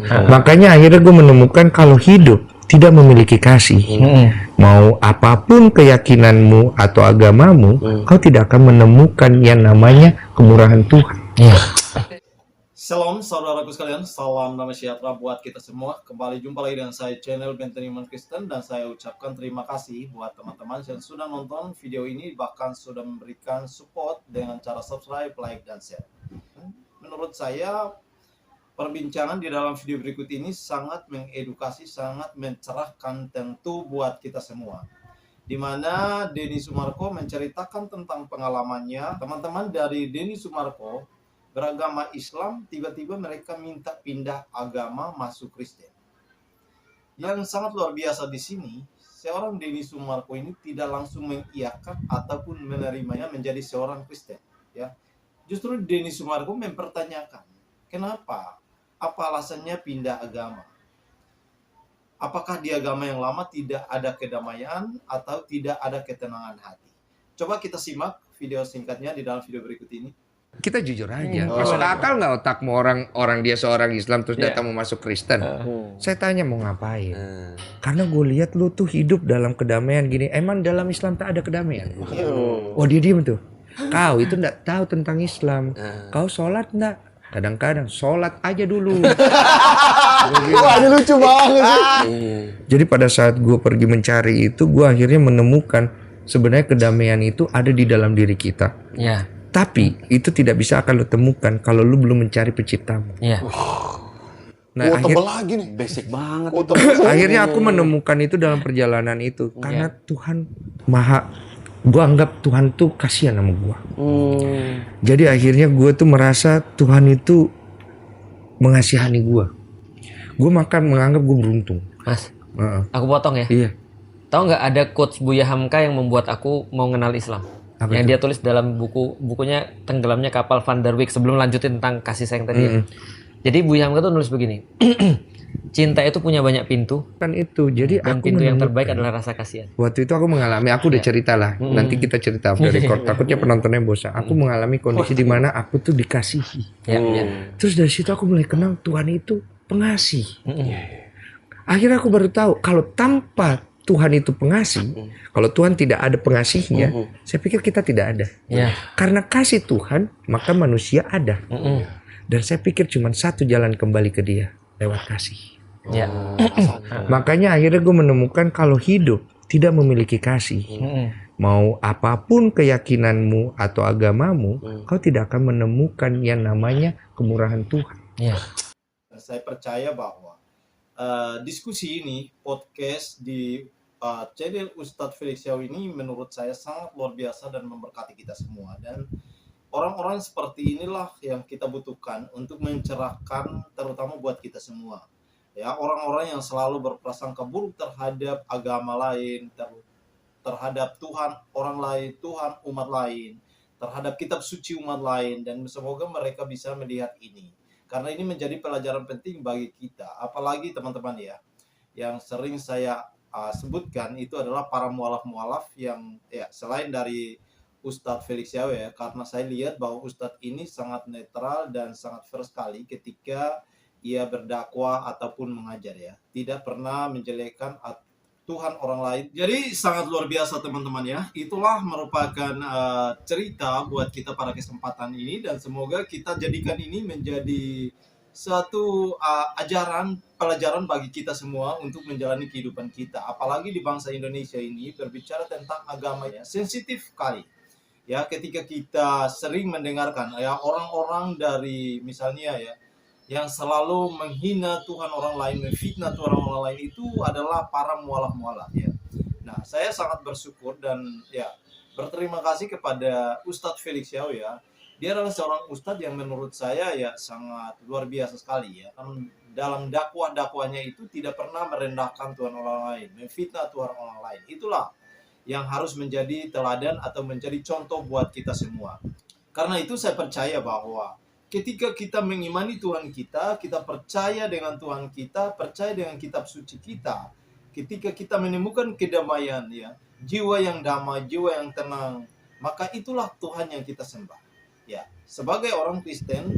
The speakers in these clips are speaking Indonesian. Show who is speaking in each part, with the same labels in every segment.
Speaker 1: Makanya akhirnya gue menemukan kalau hidup tidak memiliki kasih, mau apapun keyakinanmu atau agamamu, kau tidak akan menemukan yang namanya kemurahan Tuhan.
Speaker 2: Shalom saudaraku sekalian, salam damai sejahtera buat kita semua. Kembali jumpa lagi dengan saya channel Benteng Iman Kristen, dan saya ucapkan terima kasih buat teman-teman yang sudah nonton video ini, bahkan sudah memberikan support dengan cara subscribe, like, dan share. Menurut saya perbincangan di dalam video berikut ini sangat mengedukasi, sangat mencerahkan tentu buat kita semua. Di mana Denny Sumarko menceritakan tentang pengalamannya. Teman-teman dari Denny Sumarko beragama Islam, tiba-tiba mereka minta pindah agama masuk Kristen. Yang sangat luar biasa di sini, seorang Denny Sumarko ini tidak langsung mengiyakan ataupun menerimanya menjadi seorang Kristen. Ya, justru Denny Sumarko mempertanyakan, kenapa? Apa alasannya pindah agama? Apakah di agama yang lama tidak ada kedamaian atau tidak ada ketenangan hati? Coba kita simak video singkatnya di dalam video berikut ini.
Speaker 1: Kita jujur aja, masuk akal nggak otakmu orang dia seorang Islam terus datang mau masuk Kristen? Saya tanya mau ngapain? Karena gue lihat lu tuh hidup dalam kedamaian gini. Emang dalam Islam tak ada kedamaian? Oh dia diem tuh. Kau itu nggak tahu tentang Islam. Kau sholat nggak? Kadang-kadang sholat aja dulu.
Speaker 3: Wah ini lucu banget sih.
Speaker 1: Jadi pada saat gue pergi mencari itu, gue akhirnya menemukan sebenarnya kedamaian itu ada di dalam diri kita.
Speaker 4: Ya.
Speaker 1: Tapi itu tidak bisa akan lo temukan kalau lo belum mencari penciptamu.
Speaker 4: Ya.
Speaker 1: Nah,
Speaker 3: tebel lagi nih.
Speaker 4: Basic banget.
Speaker 1: akhirnya aku menemukan itu dalam perjalanan itu. Karena Tuhan gue anggap Tuhan tuh kasihan sama gue. Jadi akhirnya gue tuh merasa Tuhan itu mengasihani gue. Gue menganggap gue beruntung.
Speaker 4: Mas, aku potong ya.
Speaker 1: Iya.
Speaker 4: Tahu nggak ada quotes Buya Hamka yang membuat aku mau kenal Islam?
Speaker 1: Apa
Speaker 4: yang
Speaker 1: itu?
Speaker 4: dia tulis dalam bukunya Tenggelamnya Kapal Van der Wijk, sebelum lanjutin tentang kasih sayang tadi. Ya. Jadi Buya Hamka tuh nulis begini. Cinta itu punya banyak pintu.
Speaker 1: Kan itu. Jadi
Speaker 4: Dan
Speaker 1: aku
Speaker 4: pintu yang
Speaker 1: menemukan.
Speaker 4: terbaik adalah rasa kasihan.
Speaker 1: Waktu itu aku mengalami, aku udah cerita lah. Nanti kita cerita off the record. Takutnya penontonnya bosan. Aku mengalami kondisi di mana aku tuh dikasihi.
Speaker 4: Ya.
Speaker 1: Terus dari situ aku mulai kenal Tuhan itu pengasih. Akhirnya aku baru tahu kalau tanpa Tuhan itu pengasih, kalau Tuhan tidak ada pengasihnya, saya pikir kita tidak ada.
Speaker 4: Ya.
Speaker 1: Karena kasih Tuhan, maka manusia ada. Dan saya pikir cuma satu jalan kembali ke Dia, lewat kasih.
Speaker 4: Ya.
Speaker 1: Makanya akhirnya gue menemukan kalau hidup tidak memiliki kasih, mau apapun keyakinanmu atau agamamu, kau tidak akan menemukan yang namanya kemurahan Tuhan.
Speaker 4: Ya.
Speaker 2: Saya percaya bahwa diskusi ini, podcast di channel Ustadz Felix Xiao ini menurut saya sangat luar biasa dan memberkati kita semua. Dan orang-orang seperti inilah yang kita butuhkan untuk mencerahkan, terutama buat kita semua. Ya, orang-orang yang selalu berprasangka buruk terhadap agama lain, terhadap Tuhan orang lain, Tuhan umat lain, terhadap kitab suci umat lain, dan semoga mereka bisa melihat ini. Karena ini menjadi pelajaran penting bagi kita, apalagi teman-teman ya, yang sering saya sebutkan itu adalah para mualaf-mualaf yang ya selain dari Ustadz Felix Xiao ya, karena saya lihat bahwa Ustadz ini sangat netral dan sangat fair sekali ketika ia berdakwah ataupun mengajar ya, tidak pernah menjelekkan Tuhan orang lain. Jadi sangat luar biasa teman-teman ya. Itulah merupakan cerita buat kita pada kesempatan ini, dan semoga kita jadikan ini menjadi suatu pelajaran bagi kita semua untuk menjalani kehidupan kita. Apalagi di bangsa Indonesia ini berbicara tentang agama ya, sensitif sekali. Ya, ketika kita sering mendengarkan ya orang-orang dari misalnya ya yang selalu menghina Tuhan orang lain, memfitnah Tuhan orang lain, itu adalah para mualaf-mualaf ya. Nah, saya sangat bersyukur dan ya berterima kasih kepada Ustadz Felix Xiao ya. Dia adalah seorang ustadz yang menurut saya ya sangat luar biasa sekali ya. Dalam dakwah-dakwahnya itu tidak pernah merendahkan Tuhan orang lain, memfitnah Tuhan orang lain. Itulah yang harus menjadi teladan atau menjadi contoh buat kita semua. Karena itu saya percaya bahwa ketika kita mengimani Tuhan kita percaya dengan Tuhan kita, percaya dengan kitab suci kita, ketika kita menemukan kedamaian ya, jiwa yang damai, jiwa yang tenang, maka itulah Tuhan yang kita sembah. Ya, sebagai orang Kristen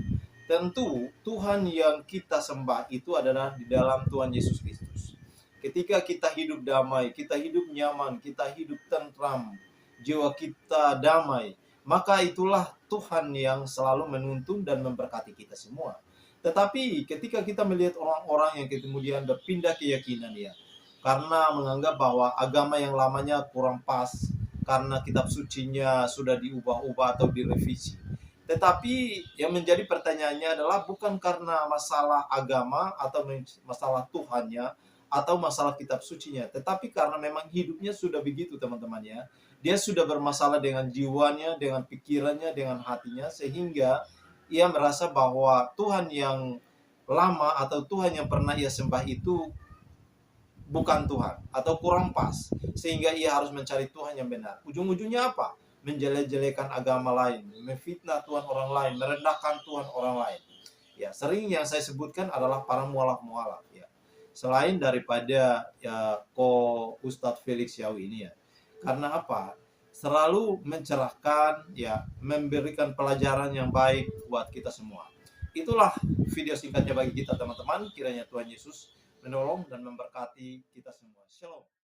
Speaker 2: tentu Tuhan yang kita sembah itu adalah di dalam Tuhan Yesus Kristus. Ketika kita hidup damai, kita hidup nyaman, kita hidup tentram, jiwa kita damai, maka itulah Tuhan yang selalu menuntun dan memberkati kita semua. Tetapi ketika kita melihat orang-orang yang kemudian berpindah keyakinan ya, karena menganggap bahwa agama yang lamanya kurang pas, karena kitab sucinya sudah diubah-ubah atau direvisi. Tetapi yang menjadi pertanyaannya adalah bukan karena masalah agama atau masalah Tuhannya atau masalah kitab sucinya, tetapi karena memang hidupnya sudah begitu teman-teman ya. Dia sudah bermasalah dengan jiwanya, dengan pikirannya, dengan hatinya, sehingga ia merasa bahwa Tuhan yang lama atau Tuhan yang pernah ia sembah itu bukan Tuhan atau kurang pas, sehingga ia harus mencari Tuhan yang benar. Ujung-ujungnya apa? Menjelek-jelekan agama lain, memfitnah Tuhan orang lain, merendahkan Tuhan orang lain. Ya, sering yang saya sebutkan adalah para mualaf-mualaf ya. Selain daripada ya Ustadz Felix Xiao ini ya. Karena apa? Selalu mencerahkan ya, memberikan pelajaran yang baik buat kita semua. Itulah video singkatnya bagi kita teman-teman. Kiranya Tuhan Yesus menolong dan memberkati kita semua. Shalom.